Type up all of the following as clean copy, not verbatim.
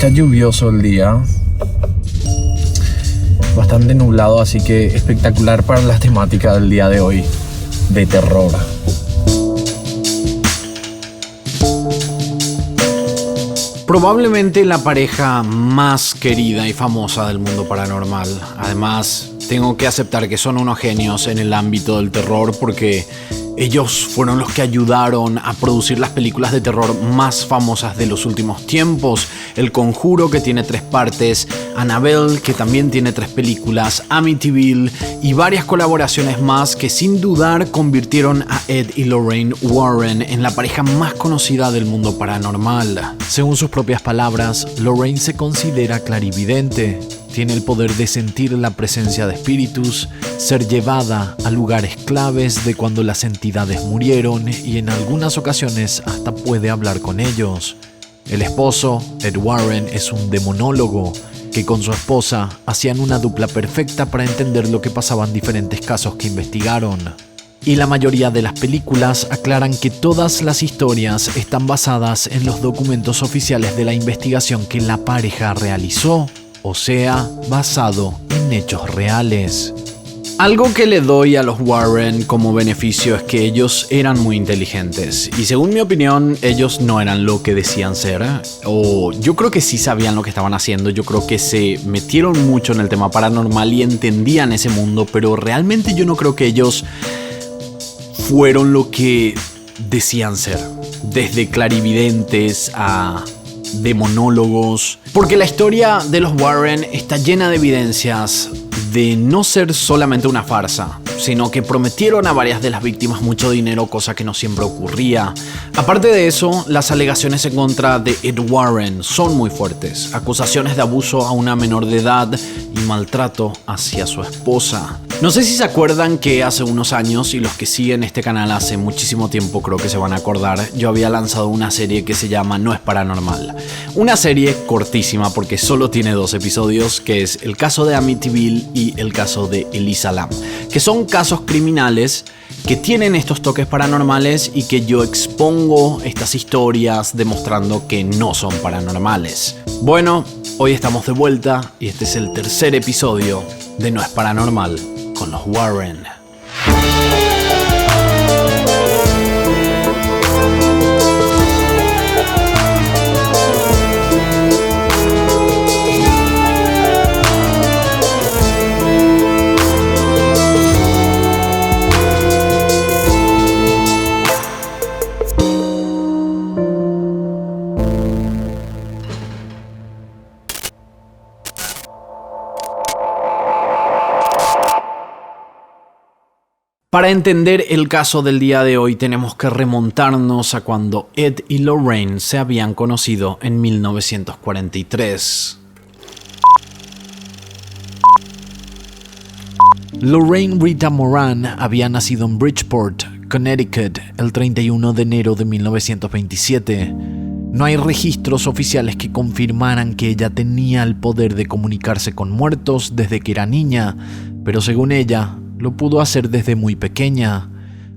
Está lluvioso el día, bastante nublado, así que espectacular para la temática del día de hoy, de terror. Probablemente la pareja más querida y famosa del mundo paranormal. Además, tengo que aceptar que son unos genios en el ámbito del terror porque ellos fueron los que ayudaron a producir las películas de terror más famosas de los últimos tiempos. El Conjuro, que tiene 3 partes, Annabelle, que también tiene 3 películas, Amityville y varias colaboraciones más que sin dudar convirtieron a Ed y Lorraine Warren en la pareja más conocida del mundo paranormal. Según sus propias palabras, Lorraine se considera clarividente. Tiene el poder de sentir la presencia de espíritus, ser llevada a lugares claves de cuando las entidades murieron y en algunas ocasiones hasta puede hablar con ellos. El esposo, Ed Warren, es un demonólogo que con su esposa hacían una dupla perfecta para entender lo que pasaba en diferentes casos que investigaron. Y la mayoría de las películas aclaran que todas las historias están basadas en los documentos oficiales de la investigación que la pareja realizó. O sea, basado en hechos reales. Algo que le doy a los Warren como beneficio es que ellos eran muy inteligentes. Y según mi opinión, ellos no eran lo que decían ser. O yo creo que sí sabían lo que estaban haciendo. Yo creo que se metieron mucho en el tema paranormal y entendían ese mundo. Pero realmente yo no creo que ellos fueron lo que decían ser. Desde clarividentes a demonólogos, porque la historia de los Warren está llena de evidencias de no ser solamente una farsa, sino que prometieron a varias de las víctimas mucho dinero, cosa que no siempre ocurría. Aparte de eso, las alegaciones en contra de Ed Warren son muy fuertes. Acusaciones de abuso a una menor de edad y maltrato hacia su esposa. No sé si se acuerdan que hace unos años, y los que siguen este canal hace muchísimo tiempo creo que se van a acordar, yo había lanzado una serie que se llama No es Paranormal. Una serie cortísima porque solo tiene 2 episodios, que es el caso de Amityville y el caso de Elisa Lam, que son casos criminales que tienen estos toques paranormales y que yo expongo estas historias demostrando que no son paranormales. Bueno, hoy estamos de vuelta y este es el 3er episodio de No es Paranormal con los Warren. Para entender el caso del día de hoy tenemos que remontarnos a cuando Ed y Lorraine se habían conocido en 1943. Lorraine Rita Moran había nacido en Bridgeport, Connecticut, el 31 de enero de 1927. No hay registros oficiales que confirmaran que ella tenía el poder de comunicarse con muertos desde que era niña, pero según ella, lo pudo hacer desde muy pequeña.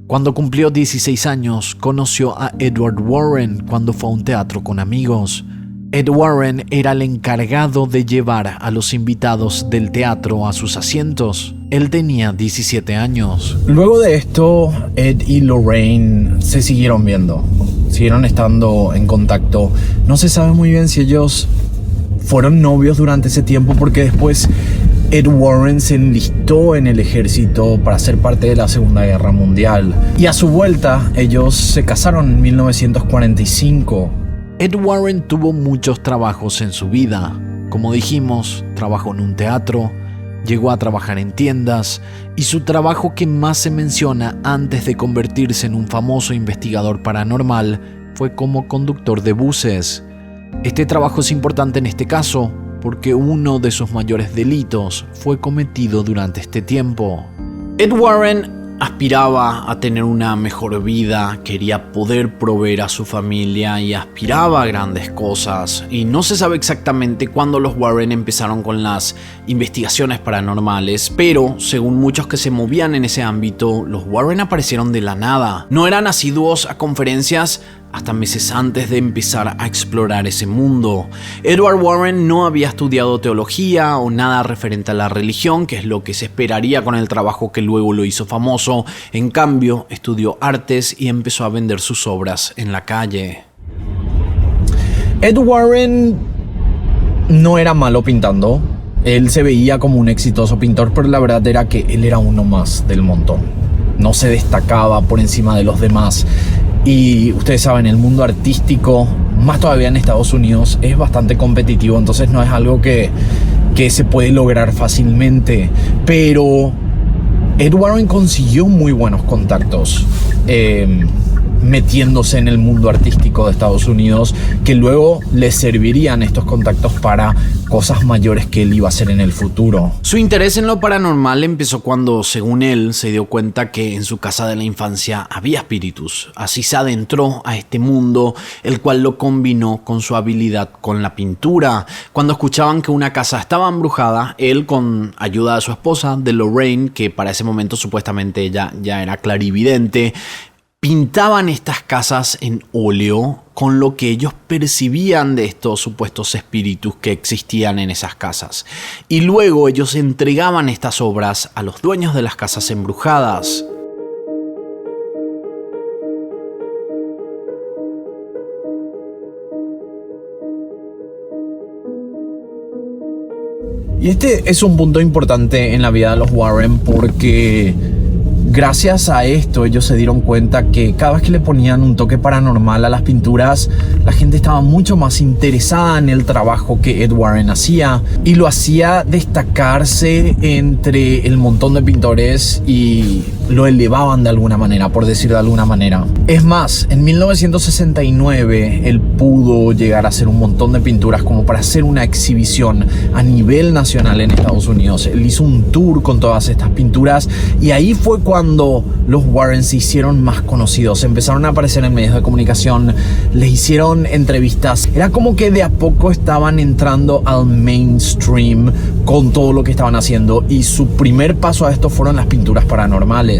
Cuando cumplió 16 años, conoció a Edward Warren cuando fue a un teatro con amigos. Ed Warren era el encargado de llevar a los invitados del teatro a sus asientos. Él tenía 17 años. Luego de esto, Ed y Lorraine se siguieron viendo. Siguieron estando en contacto. No se sabe muy bien si ellos fueron novios durante ese tiempo porque después Ed Warren se enlistó en el ejército para ser parte de la Segunda Guerra Mundial. Y a su vuelta, ellos se casaron en 1945. Ed Warren tuvo muchos trabajos en su vida. Como dijimos, trabajó en un teatro, llegó a trabajar en tiendas y su trabajo que más se menciona antes de convertirse en un famoso investigador paranormal fue como conductor de buses. Este trabajo es importante en este caso porque uno de sus mayores delitos fue cometido durante este tiempo. Ed Warren aspiraba a tener una mejor vida, quería poder proveer a su familia y aspiraba a grandes cosas. Y no se sabe exactamente cuándo los Warren empezaron con las investigaciones paranormales, pero según muchos que se movían en ese ámbito, los Warren aparecieron de la nada. No eran asiduos a conferencias, hasta meses antes de empezar a explorar ese mundo. Edward Warren no había estudiado teología o nada referente a la religión, que es lo que se esperaría con el trabajo que luego lo hizo famoso. En cambio, estudió artes y empezó a vender sus obras en la calle. Ed Warren no era malo pintando. Él se veía como un exitoso pintor, pero la verdad era que él era uno más del montón. No se destacaba por encima de los demás. Y ustedes saben, el mundo artístico, más todavía en Estados Unidos, es bastante competitivo. Entonces no es algo que se puede lograr fácilmente. Pero Ed Warren consiguió muy buenos contactos metiéndose en el mundo artístico de Estados Unidos, que luego le servirían estos contactos para cosas mayores que él iba a hacer en el futuro. Su interés en lo paranormal empezó cuando, según él, se dio cuenta que en su casa de la infancia había espíritus. Así se adentró a este mundo, el cual lo combinó con su habilidad con la pintura. Cuando escuchaban que una casa estaba embrujada, él, con ayuda de su esposa, de Lorraine, que para ese momento supuestamente ella ya era clarividente, pintaban estas casas en óleo con lo que ellos percibían de estos supuestos espíritus que existían en esas casas. Y luego ellos entregaban estas obras a los dueños de las casas embrujadas. Y este es un punto importante en la vida de los Warren porque gracias a esto ellos se dieron cuenta que cada vez que le ponían un toque paranormal a las pinturas, la gente estaba mucho más interesada en el trabajo que Ed Warren hacía y lo hacía destacarse entre el montón de pintores y lo elevaban de alguna manera, por decir de alguna manera. Es más, en 1969 él pudo llegar a hacer un montón de pinturas como para hacer una exhibición a nivel nacional en Estados Unidos. Él hizo un tour con todas estas pinturas y ahí fue cuando los Warren se hicieron más conocidos. Empezaron a aparecer en medios de comunicación, les hicieron entrevistas. Era como que de a poco estaban entrando al mainstream con todo lo que estaban haciendo y su primer paso a esto fueron las pinturas paranormales.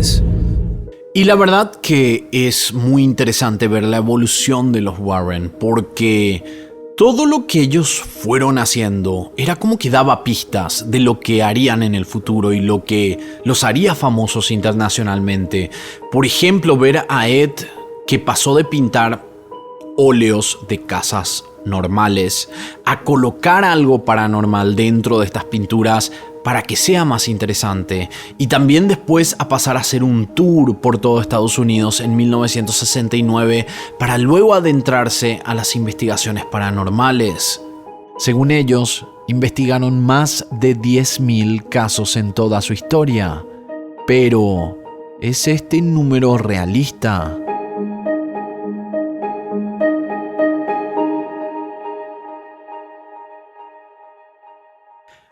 Y la verdad que es muy interesante ver la evolución de los Warren, porque todo lo que ellos fueron haciendo era como que daba pistas de lo que harían en el futuro y lo que los haría famosos internacionalmente. Por ejemplo, ver a Ed, que pasó de pintar óleos de casas normales a colocar algo paranormal dentro de estas pinturas para que sea más interesante, y también después a pasar a hacer un tour por todo Estados Unidos en 1969 para luego adentrarse a las investigaciones paranormales. Según ellos, investigaron más de 10.000 casos en toda su historia. Pero, ¿es este número realista?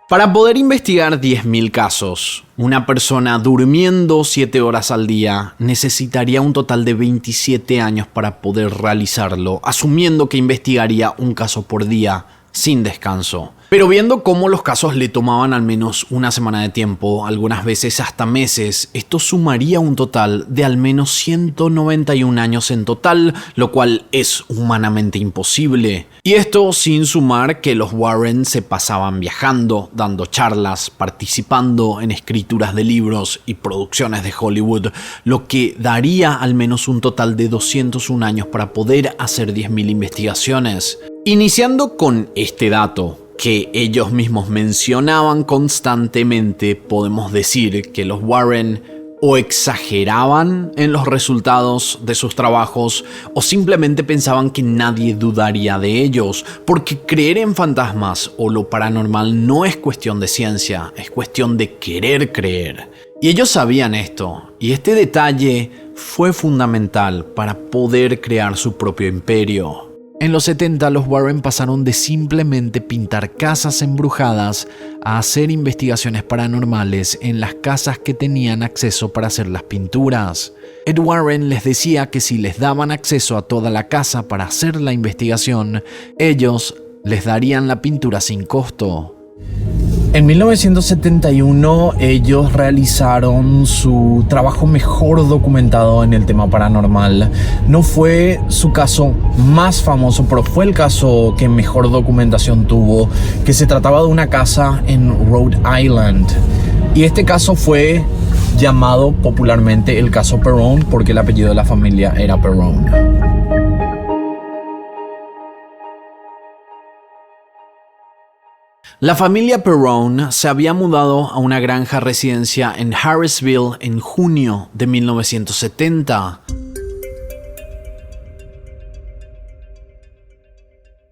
Para poder investigar 10.000 casos, una persona durmiendo 7 horas al día necesitaría un total de 27 años para poder realizarlo, asumiendo que investigaría un caso por día sin descanso. Pero viendo cómo los casos le tomaban al menos una semana de tiempo, algunas veces hasta meses, esto sumaría un total de al menos 191 años en total, lo cual es humanamente imposible. Y esto sin sumar que los Warren se pasaban viajando, dando charlas, participando en escrituras de libros y producciones de Hollywood, lo que daría al menos un total de 201 años para poder hacer 10.000 investigaciones. Iniciando con este dato que ellos mismos mencionaban constantemente, podemos decir que los Warren o exageraban en los resultados de sus trabajos o simplemente pensaban que nadie dudaría de ellos, porque creer en fantasmas o lo paranormal no es cuestión de ciencia, es cuestión de querer creer. Y ellos sabían esto, y este detalle fue fundamental para poder crear su propio imperio. En los 70 los Warren pasaron de simplemente pintar casas embrujadas a hacer investigaciones paranormales en las casas que tenían acceso para hacer las pinturas. Ed Warren les decía que si les daban acceso a toda la casa para hacer la investigación, ellos les darían la pintura sin costo. En 1971 ellos realizaron su trabajo mejor documentado en el tema paranormal. No fue su caso más famoso, pero fue el caso que mejor documentación tuvo, que se trataba de una casa en Rhode Island. Y este caso fue llamado popularmente el caso Perron porque el apellido de la familia era Perron. La familia Perron se había mudado a una granja residencia en Harrisville en junio de 1970.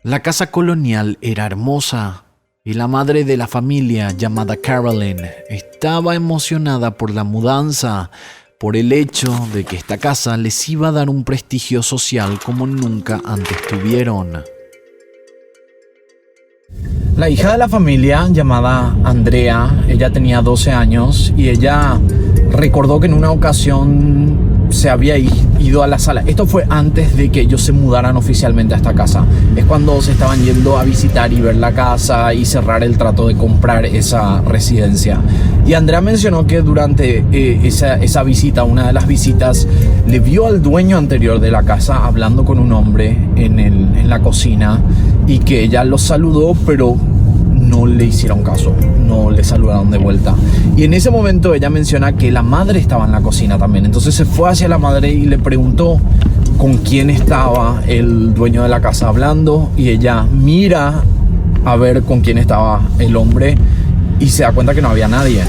La casa colonial era hermosa y la madre de la familia, llamada Carolyn, estaba emocionada por la mudanza, por el hecho de que esta casa les iba a dar un prestigio social como nunca antes tuvieron. La hija de la familia, llamada Andrea, ella tenía 12 años y ella recordó que en una ocasión se había ido a la sala. Esto fue antes de que ellos se mudaran oficialmente a esta casa. Es cuando se estaban yendo a visitar y ver la casa y cerrar el trato de comprar esa residencia. Y Andrea mencionó que durante esa visita, una de las visitas, le vio al dueño anterior de la casa hablando con un hombre en la cocina y que ella los saludó, pero no le hicieron caso, no le saludaron de vuelta. Y en ese momento ella menciona que la madre estaba en la cocina también. Entonces se fue hacia la madre y le preguntó con quién estaba el dueño de la casa hablando. Y ella mira a ver con quién estaba el hombre y se da cuenta que no había nadie.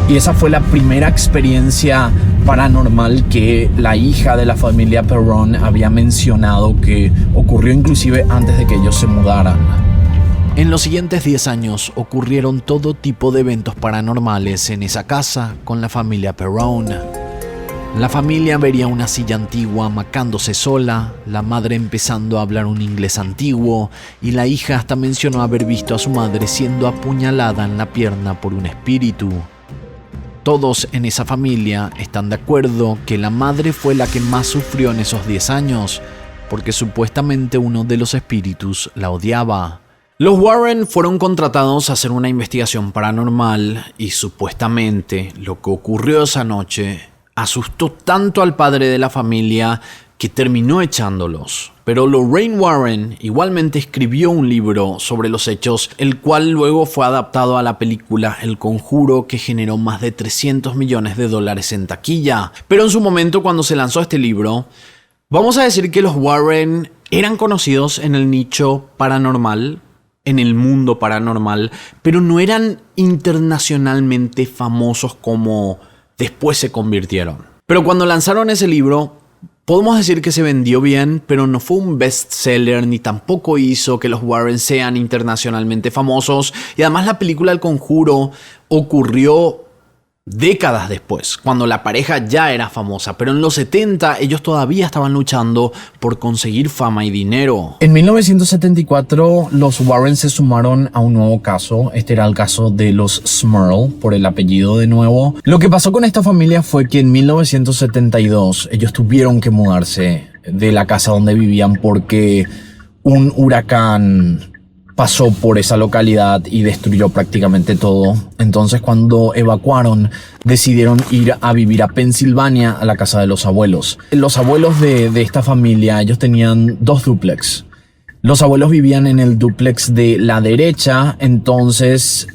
Y esa fue la primera experiencia paranormal que la hija de la familia Perron había mencionado, que ocurrió inclusive antes de que ellos se mudaran. En los siguientes 10 años ocurrieron todo tipo de eventos paranormales en esa casa con la familia Perron. La familia vería una silla antigua amacándose sola, la madre empezando a hablar un inglés antiguo y la hija hasta mencionó haber visto a su madre siendo apuñalada en la pierna por un espíritu. Todos en esa familia están de acuerdo que la madre fue la que más sufrió en esos 10 años, porque supuestamente uno de los espíritus la odiaba. Los Warren fueron contratados a hacer una investigación paranormal y supuestamente lo que ocurrió esa noche asustó tanto al padre de la familia que terminó echándolos. Pero Lorraine Warren igualmente escribió un libro sobre los hechos, el cual luego fue adaptado a la película El Conjuro, que generó más de $300 millones en taquilla. Pero en su momento, cuando se lanzó este libro, vamos a decir que los Warren eran conocidos en el nicho paranormal, en el mundo paranormal, pero no eran internacionalmente famosos como después se convirtieron. Pero cuando lanzaron ese libro, podemos decir que se vendió bien, pero no fue un bestseller ni tampoco hizo que los Warren sean internacionalmente famosos. Y además la película El Conjuro ocurrió décadas después, cuando la pareja ya era famosa, pero en los 70 ellos todavía estaban luchando por conseguir fama y dinero. En 1974 los Warren se sumaron a un nuevo caso. Este era el caso de los Smurl, por el apellido de nuevo. Lo que pasó con esta familia fue que en 1972 ellos tuvieron que mudarse de la casa donde vivían porque un huracán pasó por esa localidad y destruyó prácticamente todo. Entonces, cuando evacuaron, decidieron ir a vivir a Pensilvania, a la casa de los abuelos. Los abuelos de esta familia, ellos tenían 2 dúplex. Los abuelos vivían en el dúplex de la derecha, entonces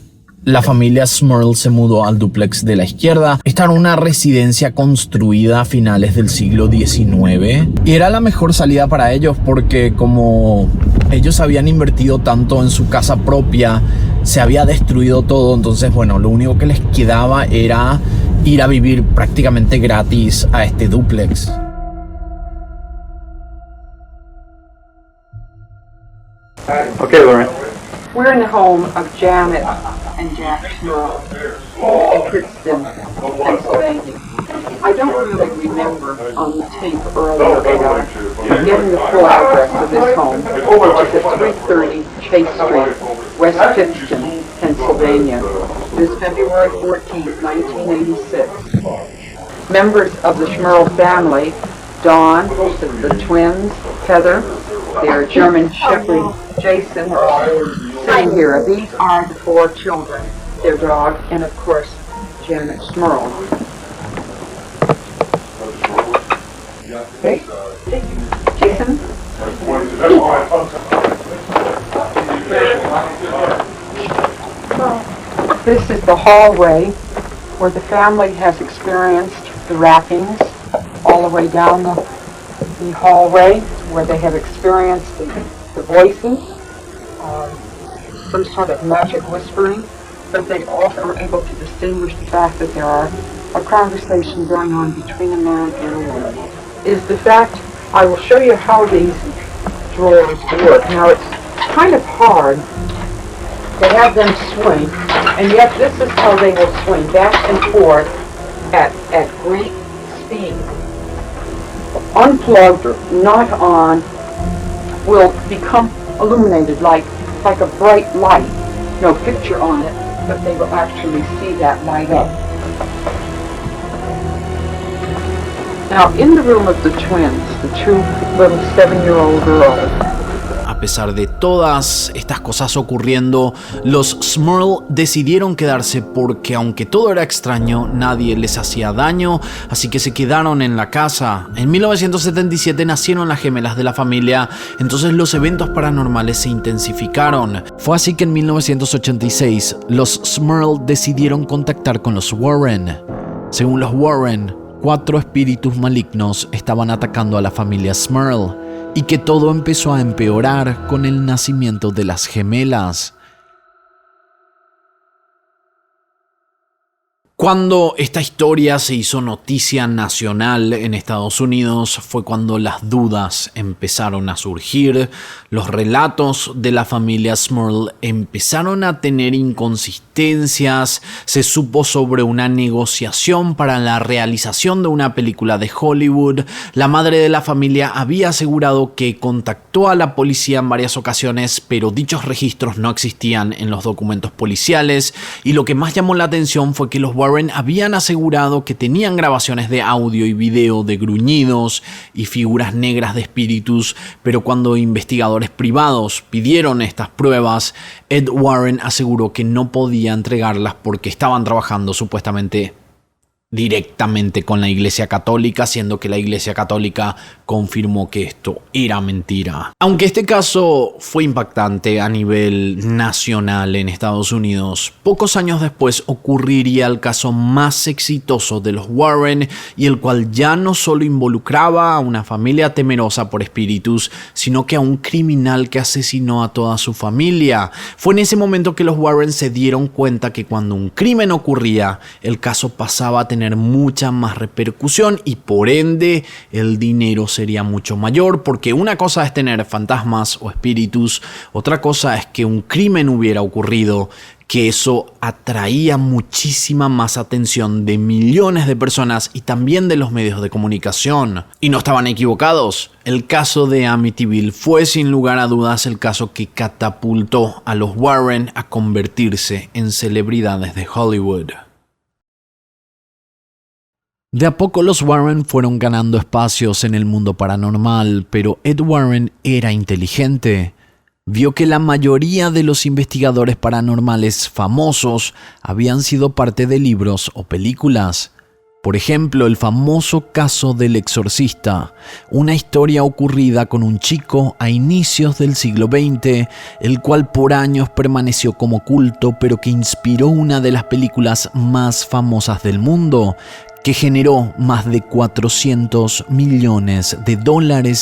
la familia Smurl se mudó al dúplex de la izquierda. Esta era una residencia construida a finales del siglo XIX y era la mejor salida para ellos porque como ellos habían invertido tanto en su casa propia, se había destruido todo, entonces bueno, lo único que les quedaba era ir a vivir prácticamente gratis a este dúplex. Okay, Lauren. We're in the home of Janet and Jack Smurl in Princeton, Pennsylvania. I don't really remember on the tape earlier, but I'm getting the full address of this home, which is at 330 Chase Street, West Pittston, Pennsylvania. It is February 14th, 1986. Members of the Smurl family, Dawn, the twins, Heather, their German Shepherd, Jason, are sitting here. These are the 4 children. their dog, and of course, Janet Smurl. Okay, Jason. This is the hallway where the family has experienced the rappings, all the way down the hallway where they have experienced the voices, some sort of magic whispering, but they also are able to distinguish the fact that there are a conversation going on between a man and a woman. Is the fact, I will show you how these drawers work. Now it's kind of hard to have them swing, and yet this is how they will swing back and forth at great speed. Unplugged or not on will become illuminated like a bright light. No picture on it, but they will actually see that light up. Now, in the room of the twins, the two little 7-year-old girls. A pesar de todas estas cosas ocurriendo, los Smurl decidieron quedarse porque aunque todo era extraño, nadie les hacía daño, así que se quedaron en la casa. En 1977 nacieron las gemelas de la familia, entonces los eventos paranormales se intensificaron. Fue así que en 1986 los Smurl decidieron contactar con los Warren. Según los Warren, 4 espíritus malignos estaban atacando a la familia Smurl, y que todo empezó a empeorar con el nacimiento de las gemelas. Cuando esta historia se hizo noticia nacional en Estados Unidos fue cuando las dudas empezaron a surgir, los relatos de la familia Smurl empezaron a tener inconsistencias, se supo sobre una negociación para la realización de una película de Hollywood, la madre de la familia había asegurado que contactó a la policía en varias ocasiones, pero dichos registros no existían en los documentos policiales, y lo que más llamó la atención fue que los Warren habían asegurado que tenían grabaciones de audio y video de gruñidos y figuras negras de espíritus, pero cuando investigadores privados pidieron estas pruebas, Ed Warren aseguró que no podía entregarlas porque estaban trabajando supuestamente directamente con la Iglesia Católica, siendo que la Iglesia Católica confirmó que esto era mentira. Aunque este caso fue impactante a nivel nacional en Estados Unidos, pocos años después ocurriría el caso más exitoso de los Warren, y el cual ya no solo involucraba a una familia temerosa por espíritus, sino que a un criminal que asesinó a toda su familia. Fue en ese momento que los Warren se dieron cuenta que cuando un crimen ocurría, el caso pasaba a tener mucha más repercusión y por ende el dinero sería mucho mayor, porque una cosa es tener fantasmas o espíritus, otra cosa es que un crimen hubiera ocurrido, que eso atraía muchísima más atención de millones de personas y también de los medios de comunicación. Y no estaban equivocados. El caso de Amityville fue sin lugar a dudas el caso que catapultó a los Warren a convertirse en celebridades de Hollywood. De a poco los Warren fueron ganando espacios en el mundo paranormal, pero Ed Warren era inteligente. Vio que la mayoría de los investigadores paranormales famosos habían sido parte de libros o películas. Por ejemplo, el famoso caso del exorcista, una historia ocurrida con un chico a inicios del siglo XX, el cual por años permaneció como culto, pero que inspiró una de las películas más famosas del mundo, que generó más de $400 millones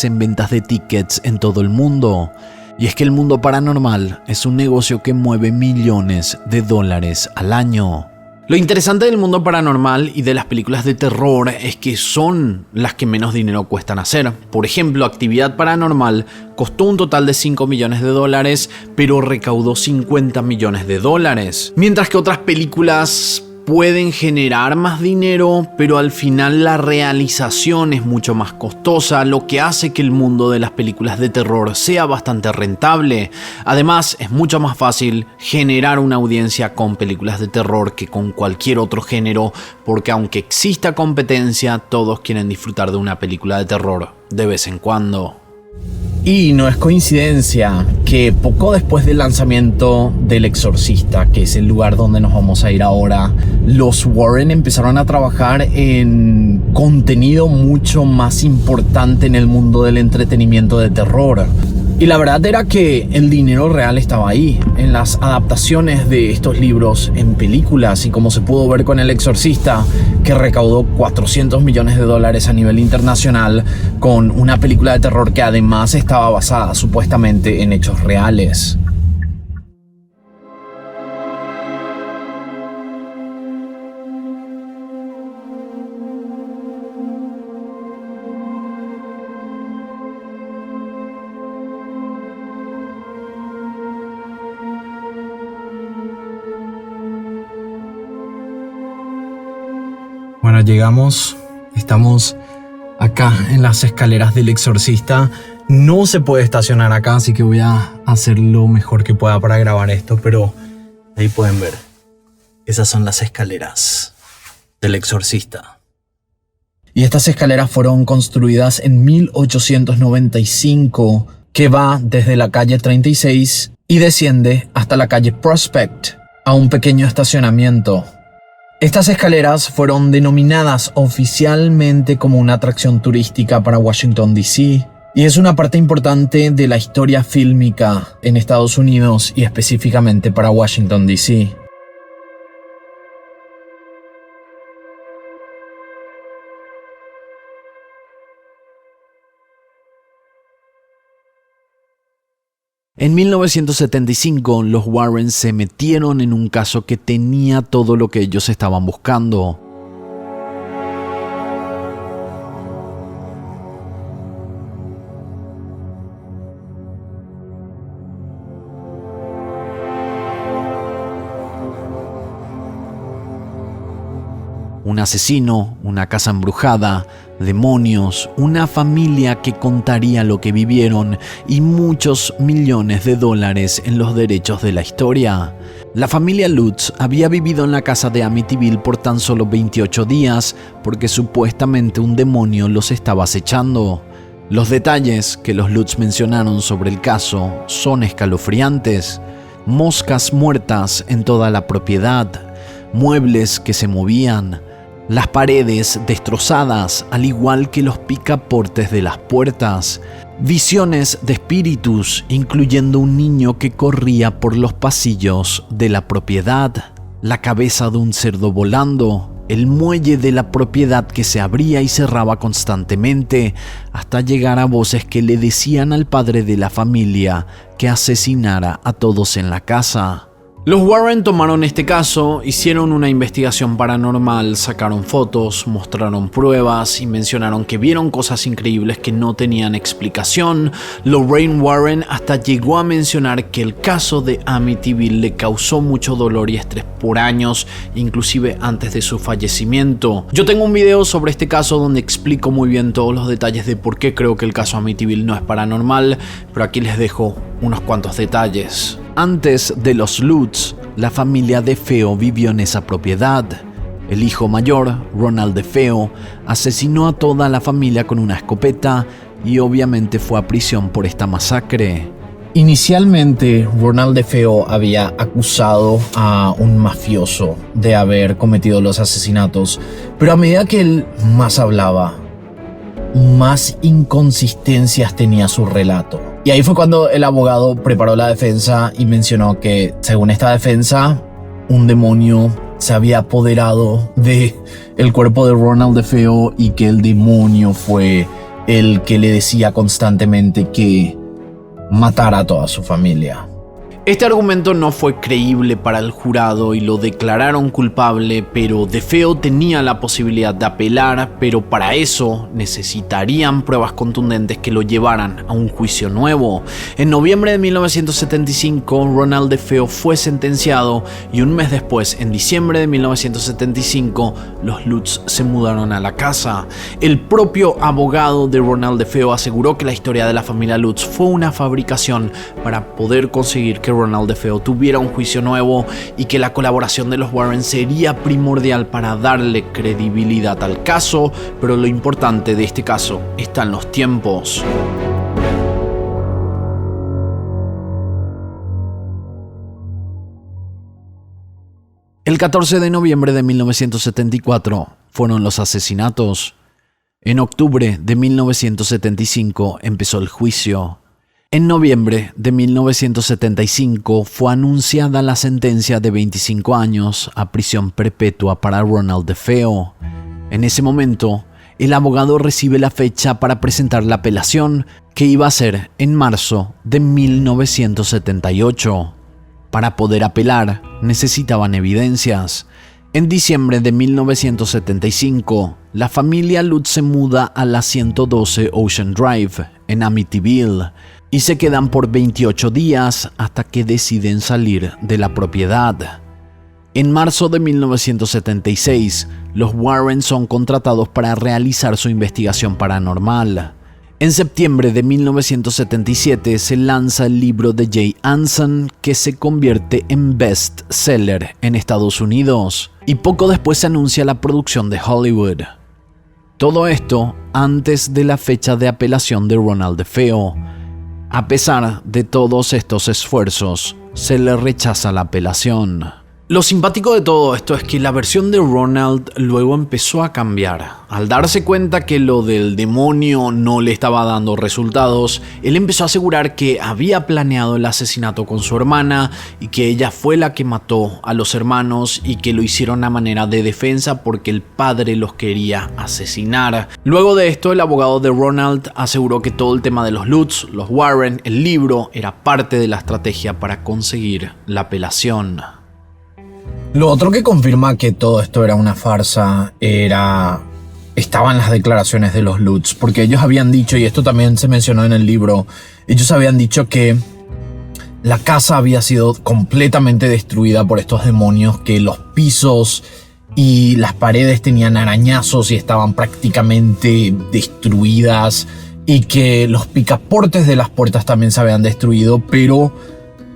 en ventas de tickets en todo el mundo. Y es que el mundo paranormal es un negocio que mueve millones de dólares al año. Lo interesante del mundo paranormal y de las películas de terror es que son las que menos dinero cuestan hacer. Por ejemplo, Actividad Paranormal costó un total de $5 millones, pero recaudó $50 millones. Mientras que otras películas pueden generar más dinero, pero al final la realización es mucho más costosa, lo que hace que el mundo de las películas de terror sea bastante rentable. Además, es mucho más fácil generar una audiencia con películas de terror que con cualquier otro género, porque aunque exista competencia, todos quieren disfrutar de una película de terror de vez en cuando. Y no es coincidencia que poco después del lanzamiento del Exorcista, que es el lugar donde nos vamos a ir ahora, los Warren empezaron a trabajar en contenido mucho más importante en el mundo del entretenimiento de terror. Y la verdad era que el dinero real estaba ahí, en las adaptaciones de estos libros en películas, y como se pudo ver con El Exorcista, que recaudó $400 millones a nivel internacional, con una película de terror que además estaba basada supuestamente en hechos reales. Bueno, estamos acá en las escaleras del Exorcista. No se puede estacionar acá, así que voy a hacer lo mejor que pueda para grabar esto, pero ahí pueden ver. Esas son las escaleras del Exorcista. Y estas escaleras fueron construidas en 1895, que va desde la calle 36 y desciende hasta la calle Prospect, a un pequeño estacionamiento. Estas escaleras fueron denominadas oficialmente como una atracción turística para Washington, D.C., y es una parte importante de la historia fílmica en Estados Unidos y específicamente para Washington, D.C. En 1975, los Warren se metieron en un caso que tenía todo lo que ellos estaban buscando. Un asesino, una casa embrujada, demonios, una familia que contaría lo que vivieron y muchos millones de dólares en los derechos de la historia. La familia Lutz había vivido en la casa de Amityville por tan solo 28 días porque supuestamente un demonio los estaba acechando. Los detalles que los Lutz mencionaron sobre el caso son escalofriantes. Moscas muertas en toda la propiedad, muebles que se movían, las paredes destrozadas, al igual que los picaportes de las puertas, visiones de espíritus, incluyendo un niño que corría por los pasillos de la propiedad, la cabeza de un cerdo volando, el muelle de la propiedad que se abría y cerraba constantemente, hasta llegar a voces que le decían al padre de la familia que asesinara a todos en la casa. Los Warren tomaron este caso, hicieron una investigación paranormal, sacaron fotos, mostraron pruebas y mencionaron que vieron cosas increíbles que no tenían explicación. Lorraine Warren hasta llegó a mencionar que el caso de Amityville le causó mucho dolor y estrés por años, inclusive antes de su fallecimiento. Yo tengo un video sobre este caso donde explico muy bien todos los detalles de por qué creo que el caso Amityville no es paranormal, pero aquí les dejo unos cuantos detalles. Antes de los Lutz, la familia DeFeo vivió en esa propiedad. El hijo mayor, Ronald DeFeo, asesinó a toda la familia con una escopeta y obviamente fue a prisión por esta masacre. Inicialmente, Ronald DeFeo había acusado a un mafioso de haber cometido los asesinatos, pero a medida que él más hablaba, más inconsistencias tenía su relato. Y ahí fue cuando el abogado preparó la defensa y mencionó que, según esta defensa, un demonio se había apoderado del cuerpo de Ronald DeFeo y que el demonio fue el que le decía constantemente que matara a toda su familia. Este argumento no fue creíble para el jurado y lo declararon culpable, pero DeFeo tenía la posibilidad de apelar, pero para eso necesitarían pruebas contundentes que lo llevaran a un juicio nuevo. En noviembre de 1975, Ronald DeFeo fue sentenciado y un mes después, en diciembre de 1975, los Lutz se mudaron a la casa. El propio abogado de Ronald DeFeo aseguró que la historia de la familia Lutz fue una fabricación para poder conseguir que Ronald DeFeo tuviera un juicio nuevo y que la colaboración de los Warren sería primordial para darle credibilidad al caso, pero lo importante de este caso está en los tiempos. El 14 de noviembre de 1974 fueron los asesinatos. En octubre de 1975 empezó el juicio. En noviembre de 1975 fue anunciada la sentencia de 25 años a prisión perpetua para Ronald DeFeo. En ese momento, el abogado recibe la fecha para presentar la apelación, que iba a ser en marzo de 1978. Para poder apelar, necesitaban evidencias. En diciembre de 1975, la familia Lutz se muda a la 112 Ocean Drive, en Amityville, y se quedan por 28 días hasta que deciden salir de la propiedad. En marzo de 1976, los Warren son contratados para realizar su investigación paranormal. En septiembre de 1977 se lanza el libro de Jay Anson, que se convierte en bestseller en Estados Unidos, y poco después se anuncia la producción de Hollywood. Todo esto antes de la fecha de apelación de Ronald DeFeo. A pesar de todos estos esfuerzos, se le rechaza la apelación. Lo simpático de todo esto es que la versión de Ronald luego empezó a cambiar. Al darse cuenta que lo del demonio no le estaba dando resultados, él empezó a asegurar que había planeado el asesinato con su hermana y que ella fue la que mató a los hermanos y que lo hicieron a manera de defensa porque el padre los quería asesinar. Luego de esto, el abogado de Ronald aseguró que todo el tema de los Lutz, los Warren, el libro, era parte de la estrategia para conseguir la apelación. Lo otro que confirma que todo esto era una farsa estaban las declaraciones de los Lutz, porque ellos habían dicho, y esto también se mencionó en el libro, ellos habían dicho que la casa había sido completamente destruida por estos demonios, que los pisos y las paredes tenían arañazos y estaban prácticamente destruidas, y que los picaportes de las puertas también se habían destruido, pero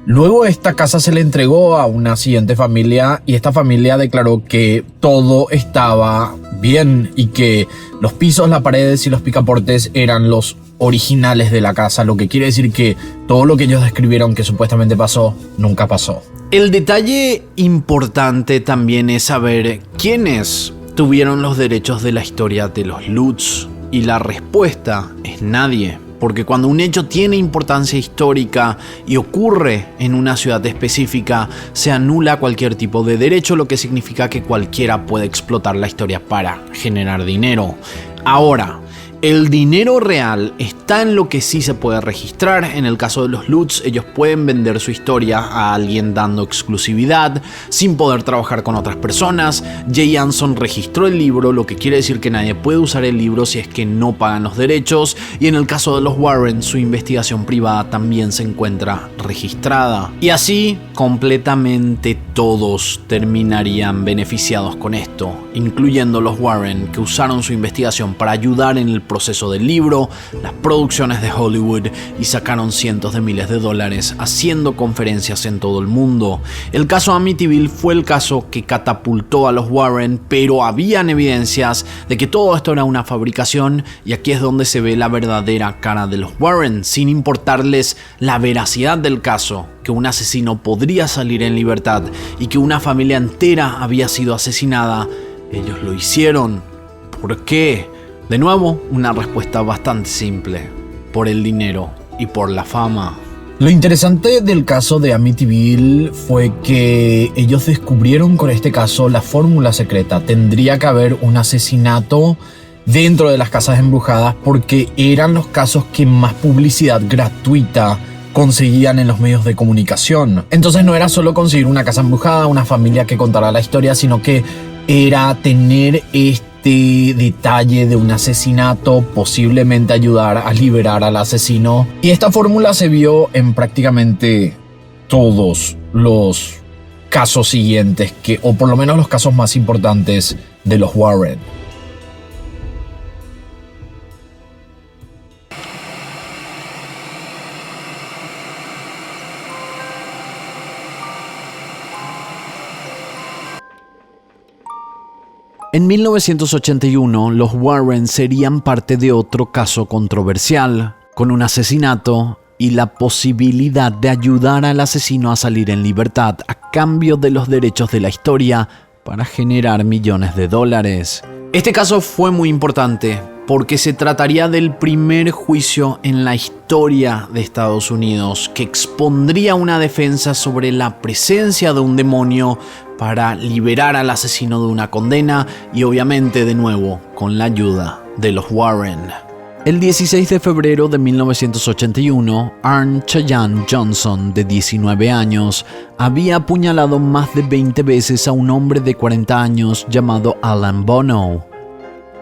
luego esta casa se le entregó a una siguiente familia y esta familia declaró que todo estaba bien y que los pisos, las paredes y los picaportes eran los originales de la casa, lo que quiere decir que todo lo que ellos describieron que supuestamente pasó, nunca pasó. El detalle importante también es saber quiénes tuvieron los derechos de la historia de los Lutz, y la respuesta es nadie. Porque cuando un hecho tiene importancia histórica y ocurre en una ciudad específica, se anula cualquier tipo de derecho, lo que significa que cualquiera puede explotar la historia para generar dinero. Ahora, el dinero real está en lo que sí se puede registrar. En el caso de los Lutz, ellos pueden vender su historia a alguien dando exclusividad sin poder trabajar con otras personas. Jay Anson registró el libro, lo que quiere decir que nadie puede usar el libro si es que no pagan los derechos. Y en el caso de los Warren, su investigación privada también se encuentra registrada. Y así, completamente todos terminarían beneficiados con esto, incluyendo los Warren, que usaron su investigación para ayudar en el proceso del libro, las producciones de Hollywood y sacaron cientos de miles de dólares haciendo conferencias en todo el mundo. El caso Amityville fue el caso que catapultó a los Warren, pero habían evidencias de que todo esto era una fabricación, y aquí es donde se ve la verdadera cara de los Warren, sin importarles la veracidad del caso, que un asesino podría salir en libertad y que una familia entera había sido asesinada. Ellos lo hicieron. ¿Por qué? De nuevo, una respuesta bastante simple: por el dinero y por la fama. Lo interesante del caso de Amityville fue que ellos descubrieron con este caso la fórmula secreta. Tendría que haber un asesinato dentro de las casas embrujadas porque eran los casos que más publicidad gratuita conseguían en los medios de comunicación. Entonces no era solo conseguir una casa embrujada, una familia que contara la historia, sino que era tener este detalle de un asesinato, posiblemente ayudar a liberar al asesino. Y esta fórmula se vio en prácticamente todos los casos siguientes, o por lo menos los casos más importantes de los Warren. En 1981, los Warren serían parte de otro caso controversial, con un asesinato y la posibilidad de ayudar al asesino a salir en libertad a cambio de los derechos de la historia para generar millones de dólares. Este caso fue muy importante porque se trataría del primer juicio en la historia de Estados Unidos que expondría una defensa sobre la presencia de un demonio para liberar al asesino de una condena y obviamente de nuevo con la ayuda de los Warren. El 16 de febrero de 1981, Arne Cheyenne Johnson, de 19 años, había apuñalado más de 20 veces a un hombre de 40 años llamado Alan Bono.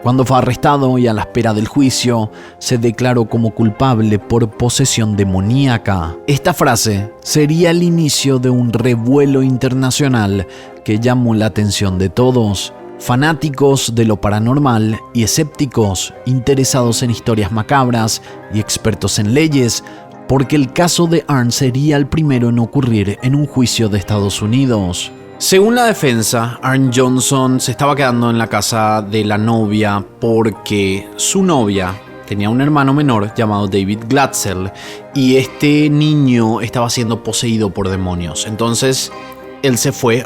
Cuando fue arrestado y a la espera del juicio, se declaró como culpable por posesión demoníaca. Esta frase sería el inicio de un revuelo internacional que llamó la atención de todos. Fanáticos de lo paranormal y escépticos interesados en historias macabras y expertos en leyes, porque el caso de Arne sería el primero en ocurrir en un juicio de Estados Unidos. Según la defensa, Arne Johnson se estaba quedando en la casa de la novia porque su novia tenía un hermano menor llamado David Glatzel y este niño estaba siendo poseído por demonios. Entonces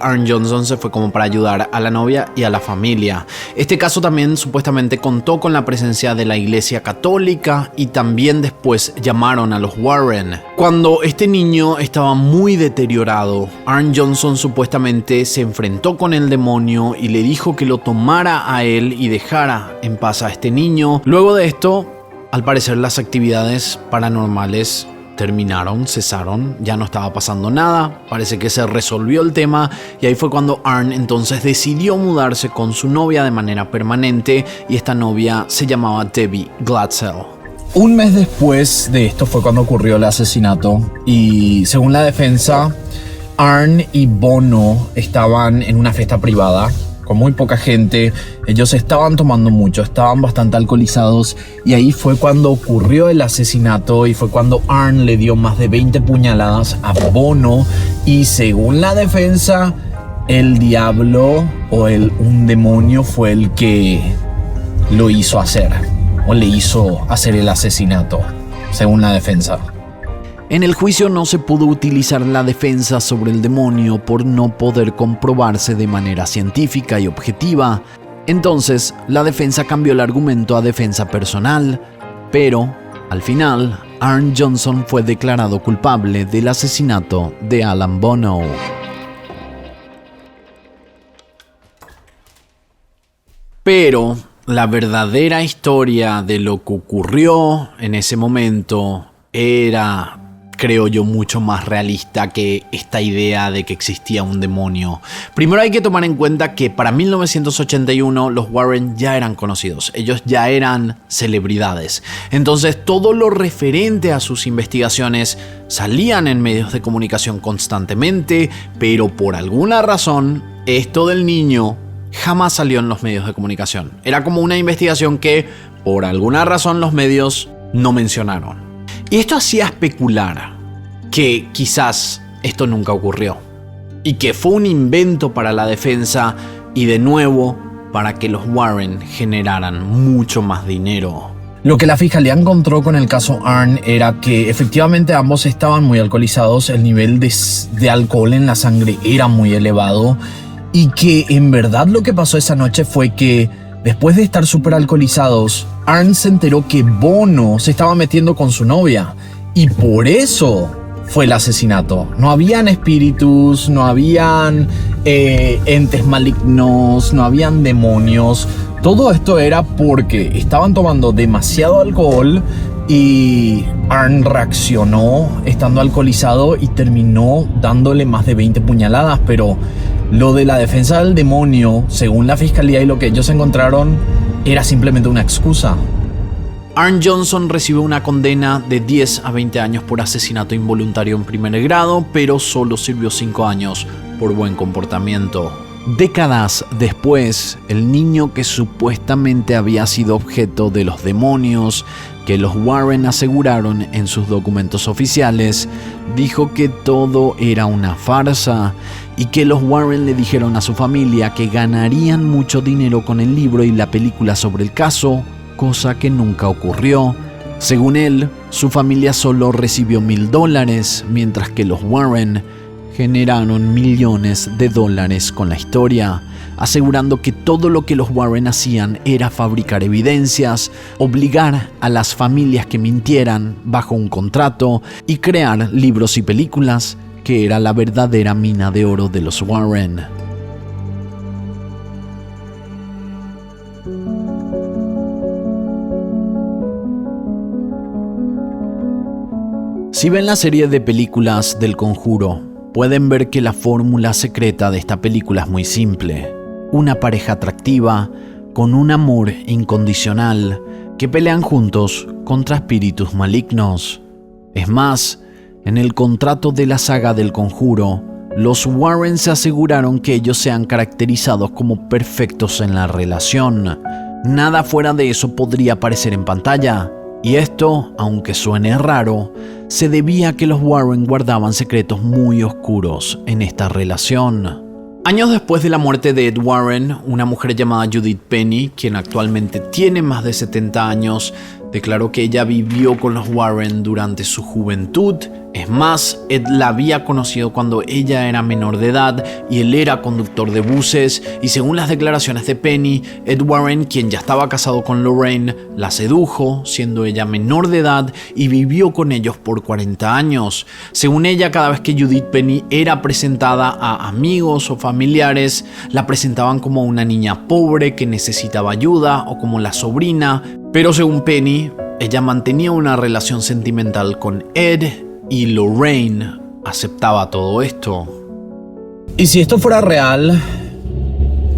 Arne Johnson se fue como para ayudar a la novia y a la familia. Este caso también supuestamente contó con la presencia de la Iglesia Católica y también después llamaron a los Warren. Cuando este niño estaba muy deteriorado, Arne Johnson supuestamente se enfrentó con el demonio y le dijo que lo tomara a él y dejara en paz a este niño. Luego de esto, al parecer las actividades paranormales cesaron, ya no estaba pasando nada, parece que se resolvió el tema y ahí fue cuando Arne entonces decidió mudarse con su novia de manera permanente y esta novia se llamaba Debbie Glatzel. Un mes después de esto fue cuando ocurrió el asesinato y según la defensa, Arne y Bono estaban en una fiesta privada con muy poca gente, ellos estaban tomando mucho, estaban bastante alcoholizados y ahí fue cuando ocurrió el asesinato y fue cuando Arne le dio más de 20 puñaladas a Bono y según la defensa, el diablo o un demonio fue el que lo hizo hacer o le hizo hacer el asesinato, según la defensa. En el juicio no se pudo utilizar la defensa sobre el demonio por no poder comprobarse de manera científica y objetiva. Entonces, la defensa cambió el argumento a defensa personal, pero, al final, Arne Johnson fue declarado culpable del asesinato de Alan Bono. Pero la verdadera historia de lo que ocurrió en ese momento era, creo yo, mucho más realista que esta idea de que existía un demonio. Primero hay que tomar en cuenta que para 1981 los Warren ya eran conocidos, ellos ya eran celebridades. Entonces todo lo referente a sus investigaciones salían en medios de comunicación constantemente, pero por alguna razón esto del niño jamás salió en los medios de comunicación. Era como una investigación que por alguna razón los medios no mencionaron. Y esto hacía especular que quizás esto nunca ocurrió y que fue un invento para la defensa y de nuevo para que los Warren generaran mucho más dinero. Lo que la fiscalía encontró con el caso Arne era que efectivamente ambos estaban muy alcoholizados, el nivel de alcohol en la sangre era muy elevado y que en verdad lo que pasó esa noche fue que después de estar súper alcoholizados, Arne se enteró que Bono se estaba metiendo con su novia y por eso fue el asesinato. No habían espíritus, no habían entes malignos, no habían demonios. Todo esto era porque estaban tomando demasiado alcohol y Arne reaccionó estando alcoholizado y terminó dándole más de 20 puñaladas, pero lo de la defensa del demonio, según la fiscalía y lo que ellos encontraron, era simplemente una excusa. Arne Johnson recibió una condena de 10 a 20 años por asesinato involuntario en primer grado, pero solo sirvió 5 años por buen comportamiento. Décadas después, el niño que supuestamente había sido objeto de los demonios que los Warren aseguraron en sus documentos oficiales, dijo que todo era una farsa y que los Warren le dijeron a su familia que ganarían mucho dinero con el libro y la película sobre el caso, cosa que nunca ocurrió, Según él, su familia solo recibió $1,000, mientras que los Warren generaron millones de dólares con la historia, asegurando que todo lo que los Warren hacían era fabricar evidencias, obligar a las familias que mintieran bajo un contrato y crear libros y películas, que era la verdadera mina de oro de los Warren. Si ven la serie de películas del Conjuro, pueden ver que la fórmula secreta de esta película es muy simple. Una pareja atractiva, con un amor incondicional, que pelean juntos contra espíritus malignos. Es más, en el contrato de la saga del Conjuro, los Warren se aseguraron que ellos sean caracterizados como perfectos en la relación. Nada fuera de eso podría aparecer en pantalla. Y esto, aunque suene raro, se debía a que los Warren guardaban secretos muy oscuros en esta relación. Años después de la muerte de Ed Warren, una mujer llamada Judith Penny, quien actualmente tiene más de 70 años, declaró que ella vivió con los Warren durante su juventud. Es más, Ed la había conocido cuando ella era menor de edad y él era conductor de buses, y según las declaraciones de Penny, Ed Warren, quien ya estaba casado con Lorraine, la sedujo, siendo ella menor de edad, y vivió con ellos por 40 años. Según ella, cada vez que Judith Penny era presentada a amigos o familiares, la presentaban como una niña pobre que necesitaba ayuda o como la sobrina, pero según Penny, ella mantenía una relación sentimental con Ed y Lorraine aceptaba todo esto. Y si esto fuera real,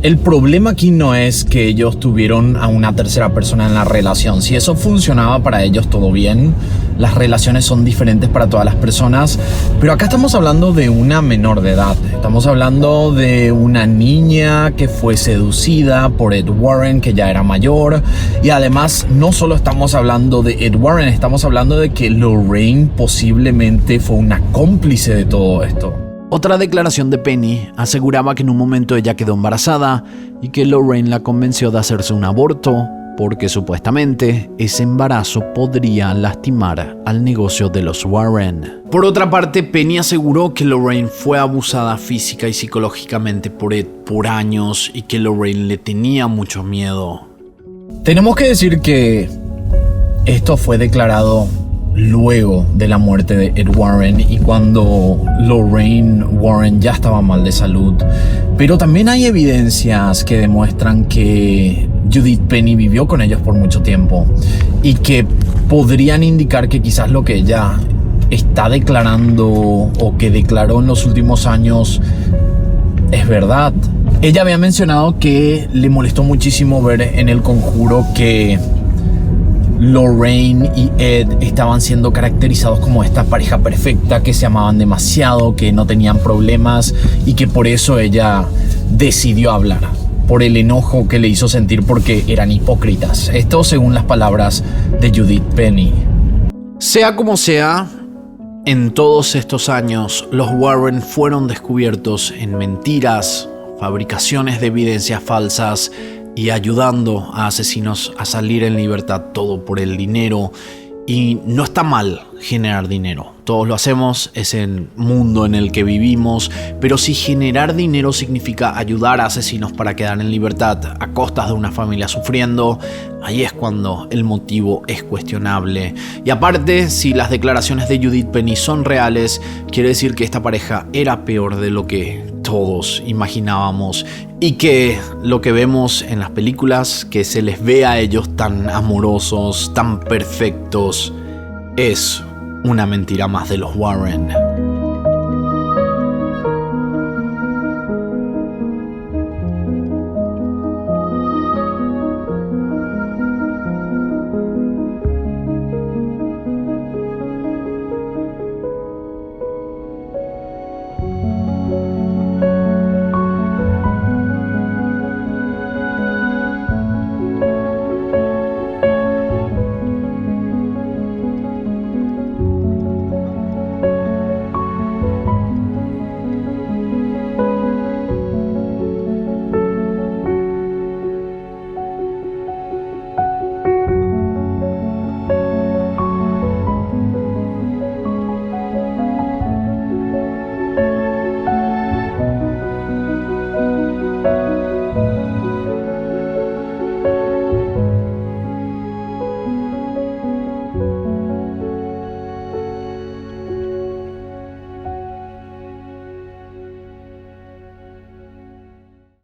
el problema aquí no es que ellos tuvieron a una tercera persona en la relación. Si eso funcionaba para ellos, todo bien. Las relaciones son diferentes para todas las personas. Pero acá estamos hablando de una menor de edad. Estamos hablando de una niña que fue seducida por Ed Warren, que ya era mayor. Y además, no solo estamos hablando de Ed Warren, estamos hablando de que Lorraine posiblemente fue una cómplice de todo esto. Otra declaración de Penny aseguraba que en un momento ella quedó embarazada y que Lorraine la convenció de hacerse un aborto porque supuestamente ese embarazo podría lastimar al negocio de los Warren. Por otra parte, Penny aseguró que Lorraine fue abusada física y psicológicamente por Ed por años y que Lorraine le tenía mucho miedo. Tenemos que decir que esto fue declarado luego de la muerte de Ed Warren y cuando Lorraine Warren ya estaba mal de salud. Pero también hay evidencias que demuestran que Judith Penny vivió con ellos por mucho tiempo y que podrían indicar que quizás lo que ella está declarando o que declaró en los últimos años es verdad. Ella había mencionado que le molestó muchísimo ver en El Conjuro que Lorraine y Ed estaban siendo caracterizados como esta pareja perfecta, que se amaban demasiado, que no tenían problemas y que por eso ella decidió hablar, por el enojo que le hizo sentir porque eran hipócritas. Esto según las palabras de Judith Penny. Sea como sea, en todos estos años los Warren fueron descubiertos en mentiras, fabricaciones de evidencias falsas y ayudando a asesinos a salir en libertad, todo por el dinero. Y no está mal generar dinero, todos lo hacemos, es el mundo en el que vivimos, pero si generar dinero significa ayudar a asesinos para quedar en libertad a costas de una familia sufriendo, ahí es cuando el motivo es cuestionable. Y aparte, si las declaraciones de Judith Penny son reales, quiere decir que esta pareja era peor de lo que todos imaginábamos y que lo que vemos en las películas, que se les ve a ellos tan amorosos, tan perfectos, es una mentira más de los Warren.